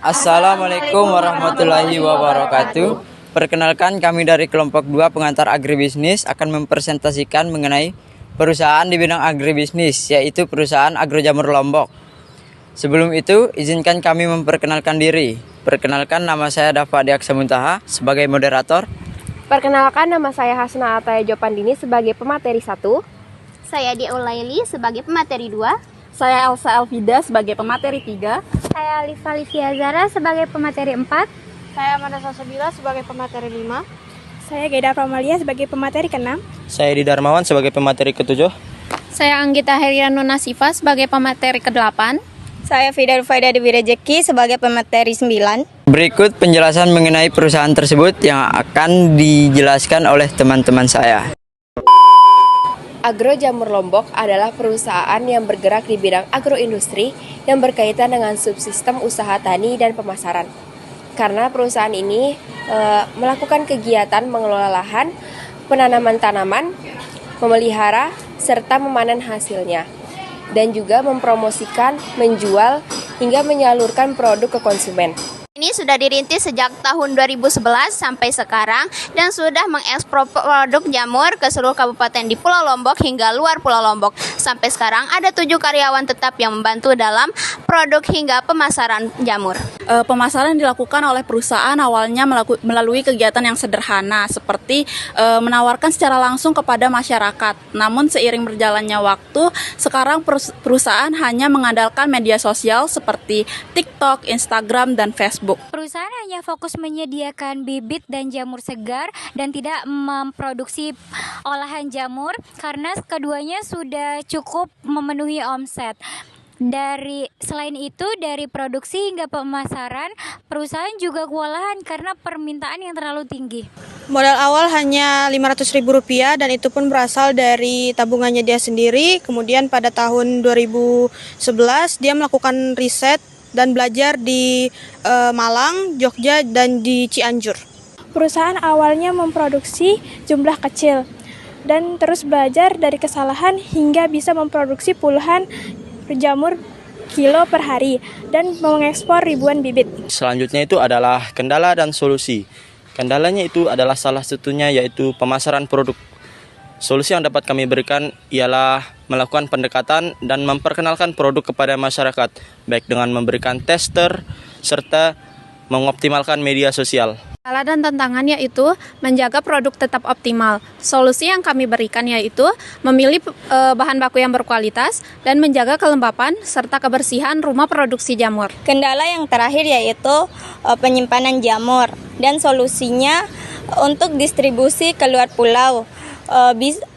Assalamualaikum warahmatullahi wabarakatuh. Perkenalkan, kami dari kelompok 2 pengantar agribisnis akan mempresentasikan mengenai perusahaan di bidang agribisnis, yaitu perusahaan Agro Jamur Lombok. Sebelum itu, izinkan kami memperkenalkan diri. Perkenalkan, nama saya Dafa Diaksa Muntaha sebagai moderator. Perkenalkan, nama saya Hasna Ataya Jopandini sebagai pemateri 1. Saya Dia Ulaili sebagai pemateri 2. Saya Elsa Elvida sebagai pemateri 3. Saya Alifa Livia Zara sebagai pemateri 4. Saya Amanda Salsabila sebagai pemateri 5. Saya Geda Pramalia sebagai pemateri ke-6. Saya Di Darmawan sebagai pemateri ke-7. Saya Anggita Heriano Nasifa sebagai pemateri ke-8. Saya Fida Rufaida Dewi Rejeki sebagai pemateri 9. Berikut penjelasan mengenai perusahaan tersebut yang akan dijelaskan oleh teman-teman saya. Agro Jamur Lombok adalah perusahaan yang bergerak di bidang agroindustri yang berkaitan dengan subsistem usaha tani dan pemasaran. Karena perusahaan ini melakukan kegiatan mengelola lahan, penanaman tanaman, memelihara, serta memanen hasilnya, dan juga mempromosikan, menjual, hingga menyalurkan produk ke konsumen. Ini sudah dirintis sejak tahun 2011 sampai sekarang dan sudah mengekspor produk jamur ke seluruh kabupaten di Pulau Lombok hingga luar Pulau Lombok. Sampai sekarang ada 7 karyawan tetap yang membantu dalam produk hingga pemasaran jamur. Pemasaran dilakukan oleh perusahaan awalnya melalui kegiatan yang sederhana seperti menawarkan secara langsung kepada masyarakat. Namun seiring berjalannya waktu, sekarang perusahaan hanya mengandalkan media sosial seperti TikTok, Instagram, dan Facebook. Perusahaan hanya fokus menyediakan bibit dan jamur segar dan tidak memproduksi olahan jamur karena keduanya sudah cukup memenuhi omset. Selain itu, dari produksi hingga pemasaran, perusahaan juga kewalahan karena permintaan yang terlalu tinggi. Modal awal hanya Rp500.000 dan itu pun berasal dari tabungannya dia sendiri. Kemudian pada tahun 2011 dia melakukan riset dan belajar di Malang, Jogja, dan di Cianjur. Perusahaan awalnya memproduksi jumlah kecil dan terus belajar dari kesalahan hingga bisa memproduksi puluhan jamur kilo per hari dan mengekspor ribuan bibit. Selanjutnya itu adalah kendala dan solusi. Kendalanya itu adalah salah satunya yaitu pemasaran produk. Solusi yang dapat kami berikan ialah melakukan pendekatan dan memperkenalkan produk kepada masyarakat, baik dengan memberikan tester serta mengoptimalkan media sosial. Kendala dan tantangan yaitu menjaga produk tetap optimal. Solusi yang kami berikan yaitu memilih bahan baku yang berkualitas dan menjaga kelembapan serta kebersihan rumah produksi jamur. Kendala yang terakhir yaitu penyimpanan jamur dan solusinya untuk distribusi ke luar pulau.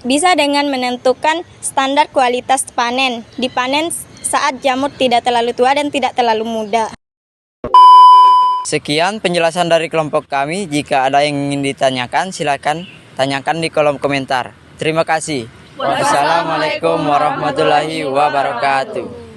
Bisa dengan menentukan standar kualitas panen. Dipanen saat jamur tidak terlalu tua dan tidak terlalu muda. Sekian penjelasan dari kelompok kami. Jika ada yang ingin ditanyakan, silakan tanyakan di kolom komentar. Terima kasih. Wassalamualaikum warahmatullahi wabarakatuh.